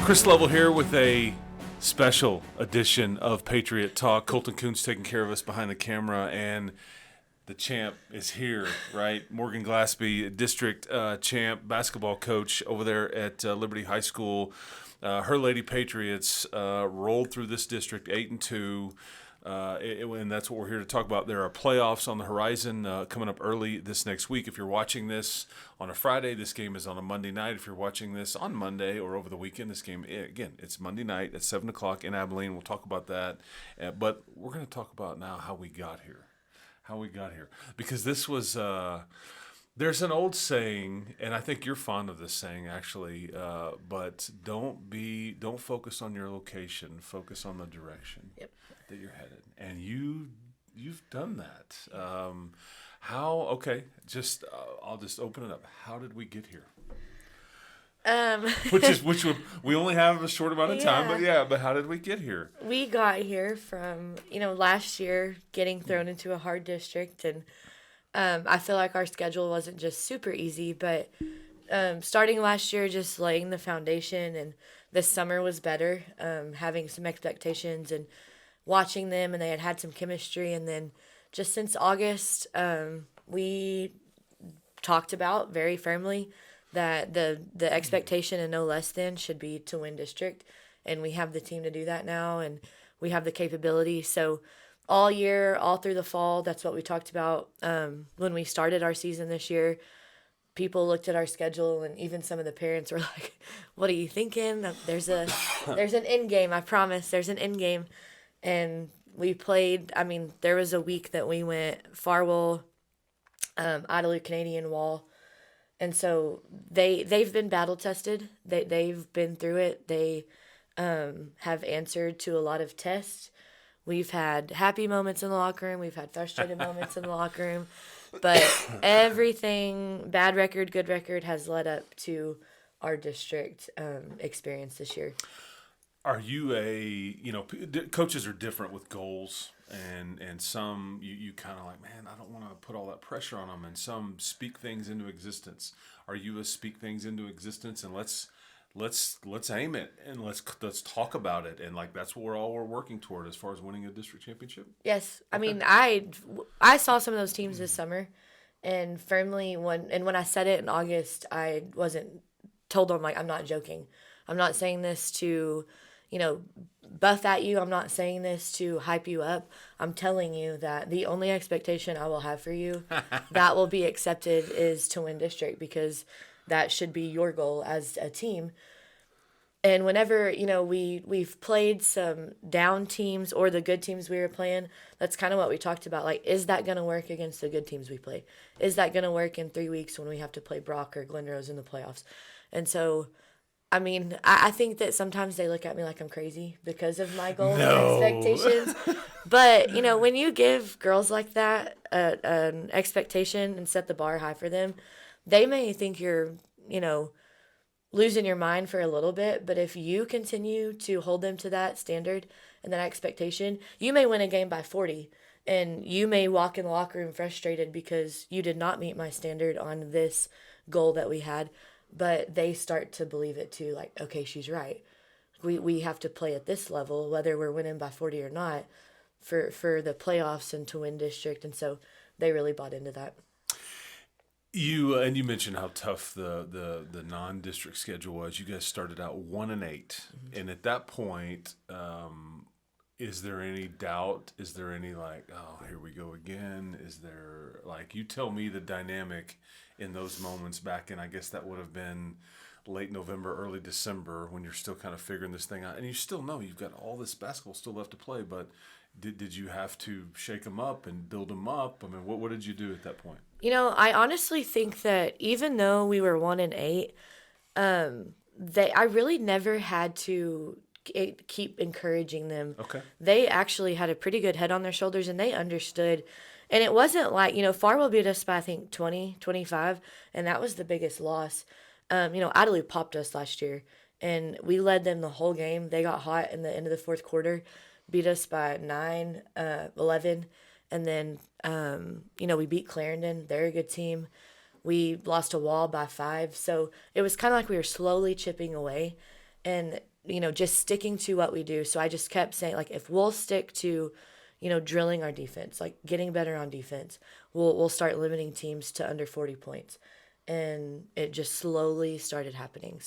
Chris Lovell here with a special edition of Patriot Talk. Colton Coon's taking care of us behind the camera, and the champ is here, right? Morgan Glaspie, district champ, basketball coach over there at Liberty High School. Her Lady Patriots rolled through this district 8-2. And that's what we're here to talk about. There are playoffs on the horizon coming up early this next week. If you're watching this on a Friday, this game is on a Monday night. If you're watching this on Monday or over the weekend, this game, again, it's Monday night at 7 o'clock in Abilene. We'll talk about that. But we're going to talk about now how we got here. Because this was there's an old saying, and I think you're fond of this saying actually, but don't focus on your location, focus on the direction that you're headed. And you've done that. I'll just open it up. How did we get here? We only have a short amount of time, but how did we get here? We got here from, last year getting thrown into a hard district, and I feel like our schedule wasn't just super easy, but starting last year, just laying the foundation, and this summer was better, having some expectations and watching them, and they had some chemistry, and then just since August, we talked about very firmly that the expectation and no less than should be to win district, and we have the team to do that now, and we have the capability. So all year, all through the fall, that's what we talked about when we started our season this year. People looked at our schedule, and even some of the parents were like, "What are you thinking? There's an end game. I promise. There's an end game." And we played. I mean, there was a week that we went Farwell, Idlewood Canadian Wall. And so they've been battle tested. They've been through it. They have answered to a lot of tests. We've had happy moments in the locker room. We've had frustrated moments in the locker room. But everything, bad record, good record, has led up to our district experience this year. Are you coaches are different with goals. And some you kind of like, man, I don't want to put all that pressure on them. And some speak things into existence. Are you a speak things into existence? And let's aim it, and let's talk about it. And like that's what we're working toward as far as winning a district championship. Yes, I mean I saw some of those teams this summer, and firmly when I said it in August, I wasn't told them, like, I'm not joking. I'm not saying this to buff at you. I'm not saying this to hype you up. I'm telling you that the only expectation I will have for you that will be accepted is to win district, because that should be your goal as a team. And whenever, we've played some down teams or the good teams we were playing, that's kind of what we talked about. Like, is that going to work against the good teams we play? Is that going to work in 3 weeks when we have to play Brock or Glenrose in the playoffs? And so, I mean, I think that sometimes they look at me like I'm crazy because of my goals and expectations. But, when you give girls like that an expectation and set the bar high for them, they may think you're, losing your mind for a little bit. But if you continue to hold them to that standard and that expectation, you may win a game by 40. And you may walk in the locker room frustrated because you did not meet my standard on this goal that we had. But they start to believe it too, like, okay, she's right. We have to play at this level, whether we're winning by 40 or not, for the playoffs and to win district. And so they really bought into that. You mentioned how tough the non-district schedule was. You guys started out 1-8, and at that point, is there any doubt? Is there any like, oh, here we go again? Is there, like, you tell me the dynamic in those moments back in, I guess that would have been late November, early December, when you're still kind of figuring this thing out, and you still know you've got all this basketball still left to play, but did you have to shake them up and build them up? I mean, what did you do at that point? I honestly think that even though we were 1-8, I really never had to keep encouraging them. Okay. They actually had a pretty good head on their shoulders, and they understood. And it wasn't like, Farwell beat us by, I think, 20, 25, and that was the biggest loss. Idlewood popped us last year, and we led them the whole game. They got hot in the end of the fourth quarter, beat us by 9, 11, and then, we beat Clarendon. They're a good team. We lost a Wall by 5, so it was kind of like we were slowly chipping away. And just sticking to what we do. So I just kept saying, like, if we'll stick to, drilling our defense, like getting better on defense, we'll start limiting teams to under 40 points. And it just slowly started happening.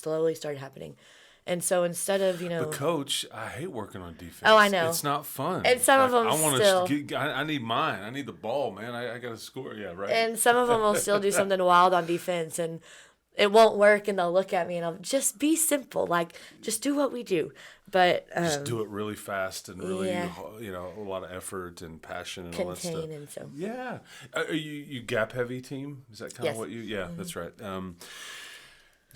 And so instead of, But coach, I hate working on defense. Oh, I know. It's not fun. And some of them I want still. to. I need mine. I need the ball, man. I got to score. Yeah, right. And some of them will still do something wild on defense, and it won't work, and they'll look at me, and I'll just be simple, like just do what we do. But just do it really fast and really, yeah. A lot of effort and passion and all that stuff. Contain and so. Yeah. Are you gap heavy team? Is that kind of what you? Yeah, mm-hmm. That's right.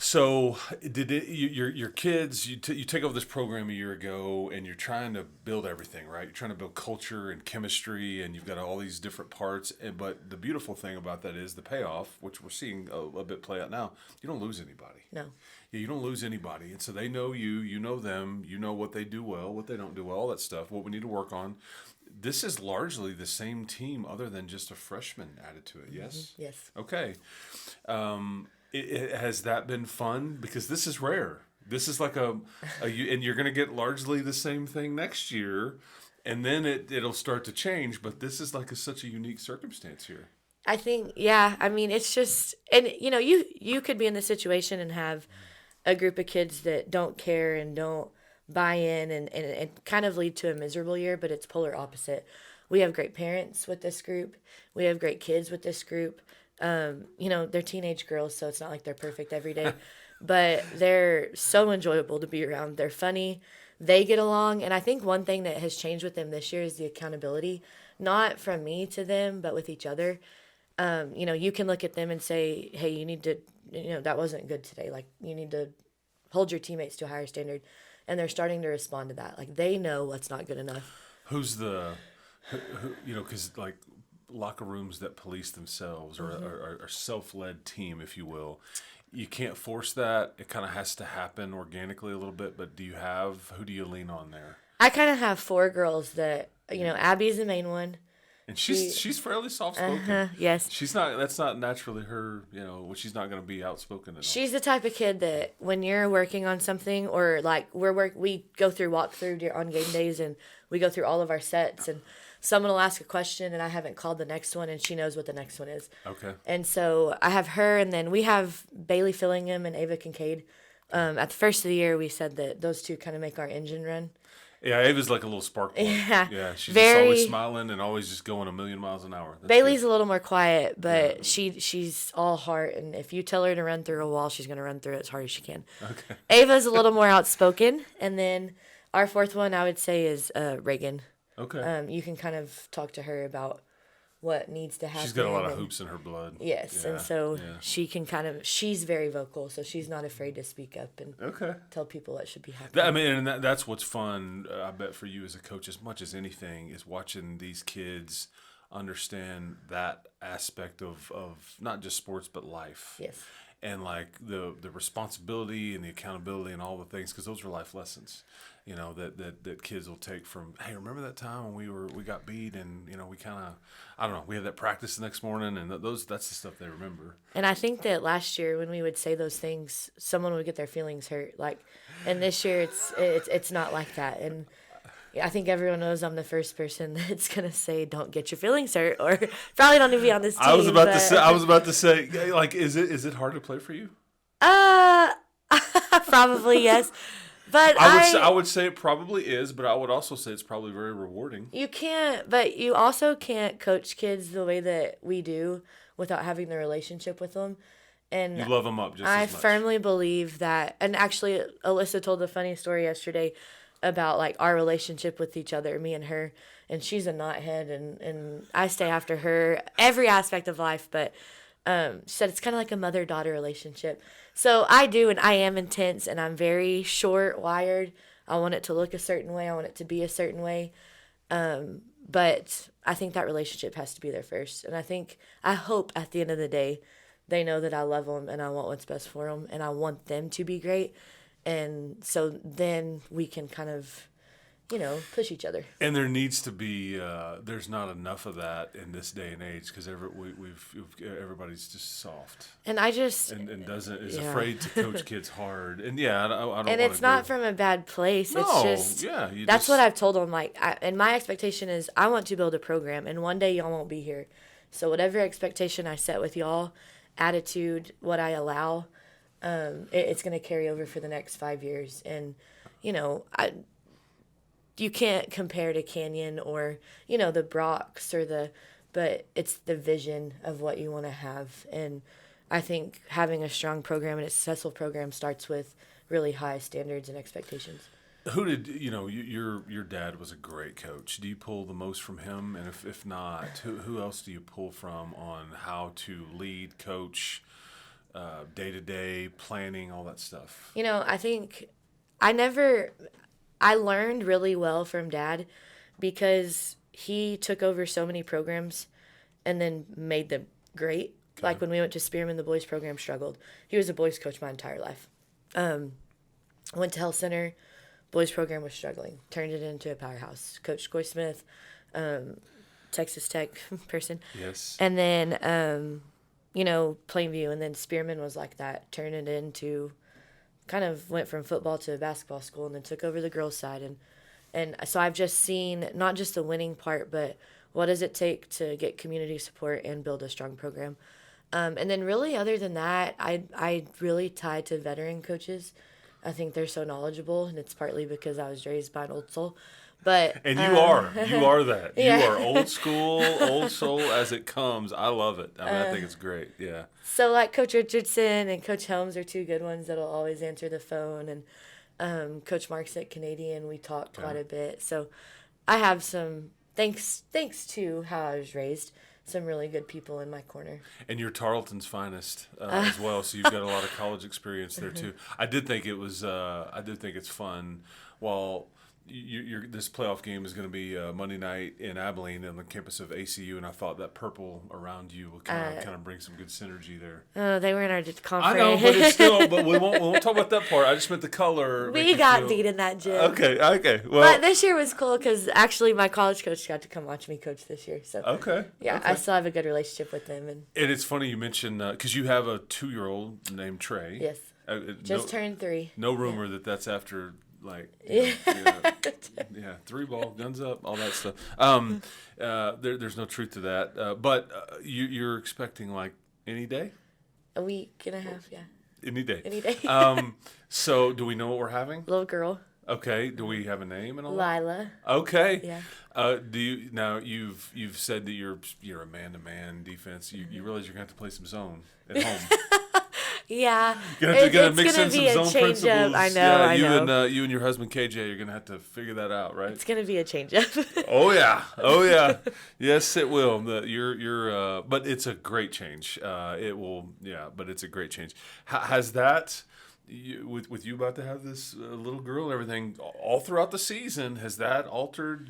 So your kids, you take over this program a year ago, and you're trying to build everything, right? You're trying to build culture and chemistry, and you've got all these different parts. But the beautiful thing about that is the payoff, which we're seeing a bit play out now. You don't lose anybody. No. Yeah, you don't lose anybody. And so they know you, you know them, you know what they do well, what they don't do well, all that stuff, what we need to work on. This is largely the same team other than just a freshman added to it, yes? Mm-hmm. Yes. Okay. Has that been fun? Because this is rare. This is like and you're going to get largely the same thing next year, and then it'll start to change, but this is like such a unique circumstance here. I think, yeah, I mean, it's just, and you could be in this situation and have a group of kids that don't care and don't buy in and kind of lead to a miserable year, but it's polar opposite. We have great parents with this group. We have great kids with this group. They're teenage girls, so it's not like they're perfect every day, but they're so enjoyable to be around. They're funny. They get along. And I think one thing that has changed with them this year is the accountability, not from me to them, but with each other. You can look at them and say, hey, you need to, that wasn't good today. Like, you need to hold your teammates to a higher standard. And they're starting to respond to that. Like, they know what's not good enough. Who's because like locker rooms that police themselves or are self-led team, if you will, you can't force that. It kind of has to happen organically a little bit. But who do you lean on there? I kind of have 4 girls that, Abby's the main one. And she's fairly soft-spoken. Yes. That's not naturally her, she's not going to be outspoken at all. She's the type of kid that when you're working on something or like we go through walkthrough on game days and we go through all of our sets and someone will ask a question and I haven't called the next one and she knows what the next one is. Okay. And so I have her and then we have Bailey Fillingham and Ava Kincaid. At the first of the year, we said that those two kind of make our engine run. Yeah, Ava's like a little spark plug. Yeah, she's just always smiling and always just going a million miles an hour. That's Bailey's good. A little more quiet, but she's all heart, and if you tell her to run through a wall, she's going to run through it as hard as she can. Okay. Ava's a little more outspoken, and then our 4th one, I would say, is Reagan. Okay. You can kind of talk to her about what needs to happen. She's got a lot of hoops in her blood. Yes, and so she can she's very vocal, so she's not afraid to speak up and tell people what should be happening. That's what's fun, I bet, for you as a coach as much as anything, is watching these kids understand that aspect of not just sports but life. Yes. And like the responsibility and the accountability and all the things, because those are life lessons, that kids will take from, hey, remember that time when we got beat and we kind of, I don't know, we had that practice the next morning, and that's the stuff they remember. And I think that last year when we would say those things, someone would get their feelings hurt. Like, and this year it's not like that. And I think everyone knows I'm the first person that's gonna say don't get your feelings hurt, or probably don't even be on this team. I was about to say, like, is it hard to play for you? Probably yes. But I would say it probably is, but I would also say it's probably very rewarding. You also can't coach kids the way that we do without having the relationship with them. And you love them up just as much. I firmly believe that. And actually, Alyssa told a funny story yesterday about like our relationship with each other, me and her. And she's a knothead, and I stay after her every aspect of life. But she said it's kind of like a mother-daughter relationship. So I do, and I am intense, and I'm very short-wired. I want it to look a certain way. I want it to be a certain way. But I think that relationship has to be there first. And I hope at the end of the day, they know that I love them and I want what's best for them and I want them to be great. And so then we can kind of, push each other. And there needs to be. There's not enough of that in this day and age because everybody's just soft And I just and is afraid to coach kids hard. And I don't. And it's not from a bad place. No, it's just you that's what I've told them. Like, and my expectation is I want to build a program, and one day y'all won't be here. So whatever expectation I set with y'all, attitude, what I allow, it's going to carry over for the next 5 years. And you can't compare to Canyon or, the Brocs but it's the vision of what you want to have. And I think having a strong program and a successful program starts with really high standards and expectations. Who did, your dad was a great coach. Do you pull the most from him? And if not, who else do you pull from on how to lead, coach, day-to-day planning, all that stuff? I think I learned really well from Dad because he took over so many programs and then made them great. Okay. Like when we went to Spearman, the boys program struggled. He was a boys coach my entire life. Went to Health Center, boys program was struggling. Turned it into a powerhouse. Coach Coy Smith, Texas Tech person. Yes. And then, Plainview, and then Spearman was like that. Turned it into... kind of went from football to basketball school and then took over the girls' side. And so I've just seen not just the winning part, but what does it take to get community support and build a strong program. And then really other than that, I really tie to veteran coaches. I think they're so knowledgeable, and it's partly because I was raised by an old soul. And you are that. Yeah. You are old soul as it comes. I love it. I think it's great. Yeah. So like Coach Richardson and Coach Helms are two good ones that'll always answer the phone, and Coach Marks at Canadian, we talk quite a bit. So I have some thanks to how I was raised, some really good people in my corner. And you're Tarleton's finest as well, so you've got a lot of college experience there too. I did think it's fun. While this playoff game is going to be Monday night in Abilene on the campus of ACU, and I thought that purple around you will kind of bring some good synergy there. Oh, they were in our conference. I know, but it's still. But we won't talk about that part. I just meant the color. We got beat in that gym. Okay. Well, but this year was cool because actually my college coach got to come watch me coach this year. So okay. Yeah, okay. I still have a good relationship with him. And it's funny you mentioned because you have a 2-year-old named Trey. Yes. Just turned 3. No rumor that's after. Like, 3 ball, guns up, all that stuff. There's no truth to that. But you're expecting like any day? A week and a half, yeah. Any day. Any day. So do we know what we're having? Little girl. Okay. Do we have a name and all Lila. that? Okay. Yeah. Do you now? You've said that you're a man-to-man defense. You realize you're gonna have to play some zone at home. Yeah, it's gonna mix in some zone principles. I know. And you and your husband KJ are gonna have to figure that out, right? It's gonna be a change up. Oh yeah. Yes, it will. But it's a great change. It will. Yeah, but it's a great change. Has that? With you about to have this little girl and everything all throughout the season, has that altered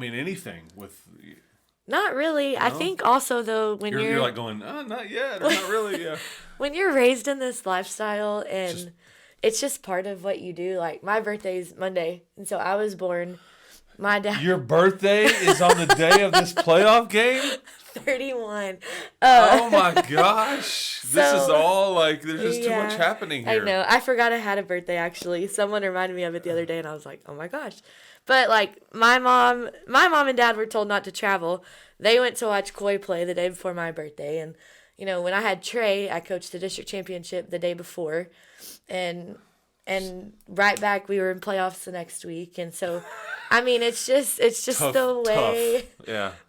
anything with? Not really. No? I think also though when you're like going, not yet, or not really, yeah. When you're raised in this lifestyle and it's just part of what you do. Like my birthday's Monday, and so I was born. My dad. Your birthday is on the day of this playoff game? 31. Oh my gosh. This is all like, there's just too much happening here. I know. I forgot I had a birthday actually. Someone reminded me of it the other day and I was like, oh my gosh. But like my mom and dad were told not to travel. They went to watch Coy play the day before my birthday. And, when I had Trey, I coached the district championship the day before. And right back, we were in playoffs the next week. And so, it's just tough, the way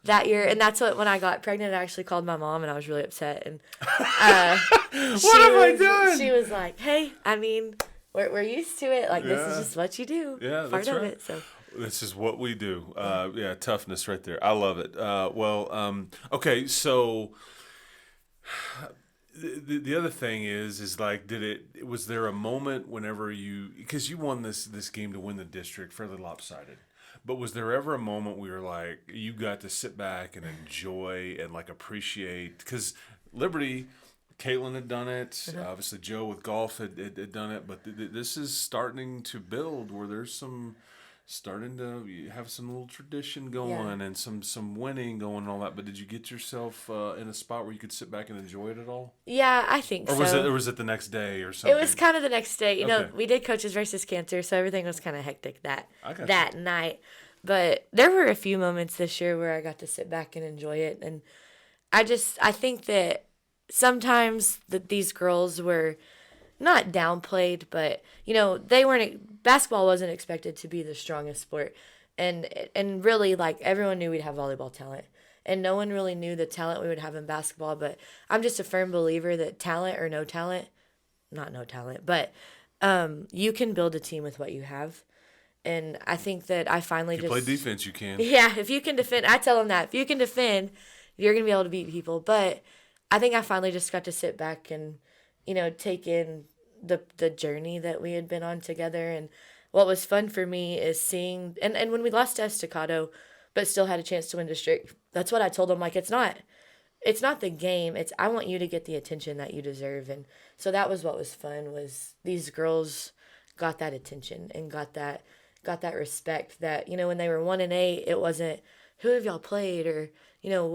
that year. And that's what, when I got pregnant, I actually called my mom and I was really upset. And what have I done? She was like, hey, we're used to it. Like, this is just what you do. Yeah, part that's of right. It. So. This is what we do. Toughness right there. I love it. Okay, so the other thing is like, was there a moment whenever because you won this game to win the district fairly lopsided, but was there ever a moment where you're like, you got to sit back and enjoy and like appreciate, because Liberty Caitlin had done it. Obviously, Joe with golf had done it. But this is starting to build where there's starting to have some little tradition going and some winning going and all that. But did you get yourself in a spot where you could sit back and enjoy it at all? Yeah, I think or so. Was it the next day or something? It was kind of the next day. You know, Okay. we did coaches versus cancer, so everything was kind of hectic I got that night. But there were a few moments this year where I got to sit back and enjoy it, and I think that sometimes these girls were not downplayed, but you know basketball wasn't expected to be the strongest sport, and really like everyone knew we'd have volleyball talent, and no one really knew the talent we would have in basketball. But I'm just a firm believer that talent or no talent, not no talent, but you can build a team with what you have. And I think that I finally If you play defense, you can. Yeah, if you can defend, I tell them that. If you can defend, you're going to be able to beat people. But I think I finally just got to sit back and, you know, take in the journey that we had been on together. And what was fun for me is seeing, and when we lost to Estacado, but still had a chance to win district, that's what I told them. Like, it's not the game. It's, I want you to get the attention that you deserve. And so that was what was fun, was these girls got that attention and got that respect that, you know, when they were 1-8, it wasn't who have y'all played or, you know,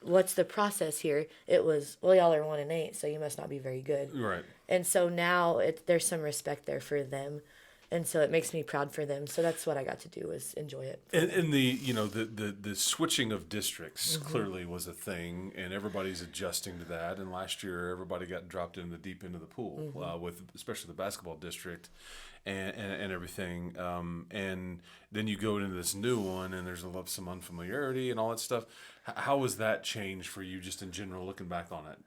what's the process here. It was, well, y'all are 1-8, so you must not be very good. Right. And so now there's some respect there for them, and so it makes me proud for them. So that's what I got to do, was enjoy it. And the the switching of districts clearly was a thing, and everybody's adjusting to that. And last year, everybody got dropped in the deep end of the pool with especially the basketball district. And everything, and then you go into this new one, and there's some unfamiliarity and all that stuff. How was that changed for you, just in general, looking back on it?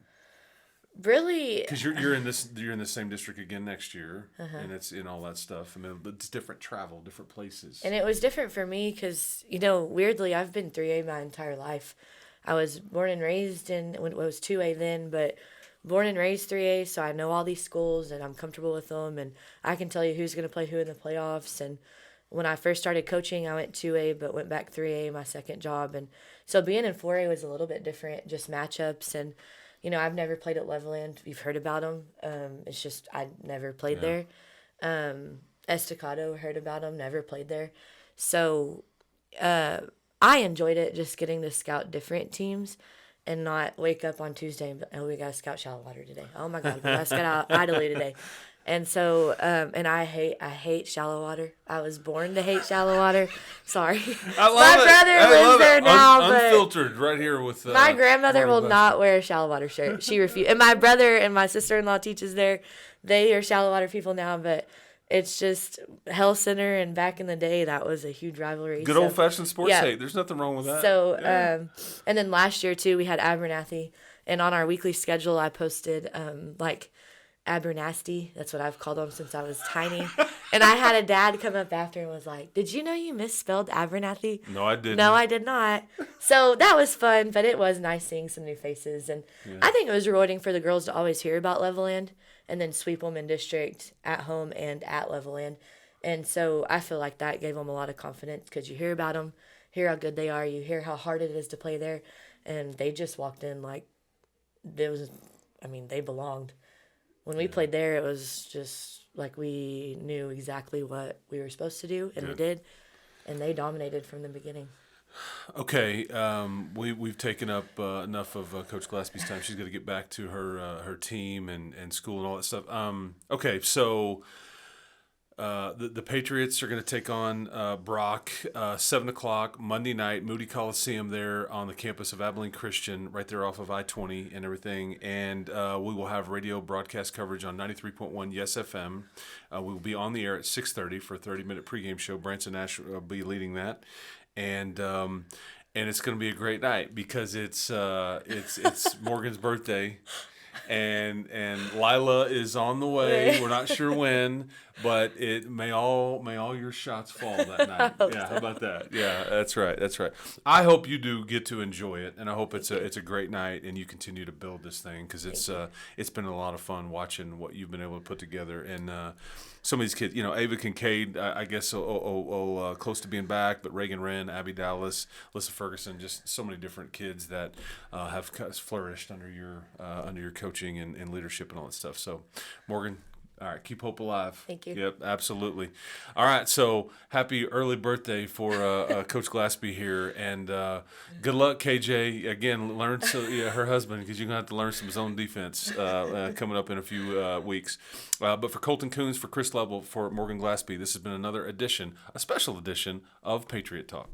Really, Because you're in the same district again next year, and it's in all that stuff. I mean, it's different travel, different places. and it was different for me because, you know, weirdly, I've been 3A my entire life. I was born and raised when it was 2A then, but born and raised 3A, so I know all these schools and I'm comfortable with them, and I can tell you who's going to play who in the playoffs. And when I first started coaching, I went 2A but went back 3A my second job, and so being in 4A was a little bit different, just matchups. And you know, I've never played at Levelland. You've heard about them. It's just I never played there. Estacado, heard about them, never played there. So I enjoyed it, just getting to scout different teams and not wake up on Tuesday and be, oh, we got to scout Shallow Water today. Oh my God, we got to scout Idly today. And so, and I hate Shallow Water. I was born to hate Shallow Water. Sorry. I love My it. brother lives there now, but unfiltered right here with. My grandmother will not wear a Shallow Water shirt. She refused. And my brother and my sister-in-law teaches there. They are Shallow Water people now, but it's just Hell Center, and back in the day, that was a huge rivalry. Good old-fashioned sports hate. There's nothing wrong with that. So, and then last year, too, we had Abernathy. And on our weekly schedule, I posted, like, Abernasty. That's what I've called them since I was tiny. And I had a dad come up after and was like, did you know you misspelled Abernathy? No, I didn't. No, I did not. So that was fun, but it was nice seeing some new faces. And I think it was rewarding for the girls to always hear about Levelland and then sweep them in district at home and at Levelland. And so I feel like that gave them a lot of confidence, because you hear about them, hear how good they are, you hear how hard it is to play there. And they just walked in like they belonged. When we played there, it was just like we knew exactly what we were supposed to do, and we did, and they dominated from the beginning. Okay, we've taken up enough of Coach Glaspie's time. She's got to get back to her team and school and all that stuff. Okay, so the Patriots are going to take on Brock, 7 o'clock Monday night, Moody Coliseum there on the campus of Abilene Christian, right there off of I-20 and everything. And we will have radio broadcast coverage on 93.1 Yes FM. We will be on the air at 6:30 for a 30-minute pregame show. Branson Nash will be leading that. And it's going to be a great night, because it's Morgan's birthday. And Lila is on the way. We're not sure when, but it may all your shots fall that night. Yeah, how about that? Yeah, that's right. I hope you do get to enjoy it, and I hope it's a great night, and you continue to build this thing, because it's been a lot of fun watching what you've been able to put together. And some of these kids, Ava Kincaid, I guess, close to being back, but Reagan Wren, Abby Dallas, Alyssa Ferguson, just so many different kids that have flourished under your coaching and leadership and all that stuff. So, Morgan, all right, keep hope alive. Thank you. Yep, absolutely. All right, so happy early birthday for Coach Glaspie here, and good luck, KJ. Again, her husband, because you're going to have to learn some zone defense coming up in a few weeks. But for Colton Coons, for Chris Level, for Morgan Glaspie, this has been another edition, a special edition of Patriot Talk.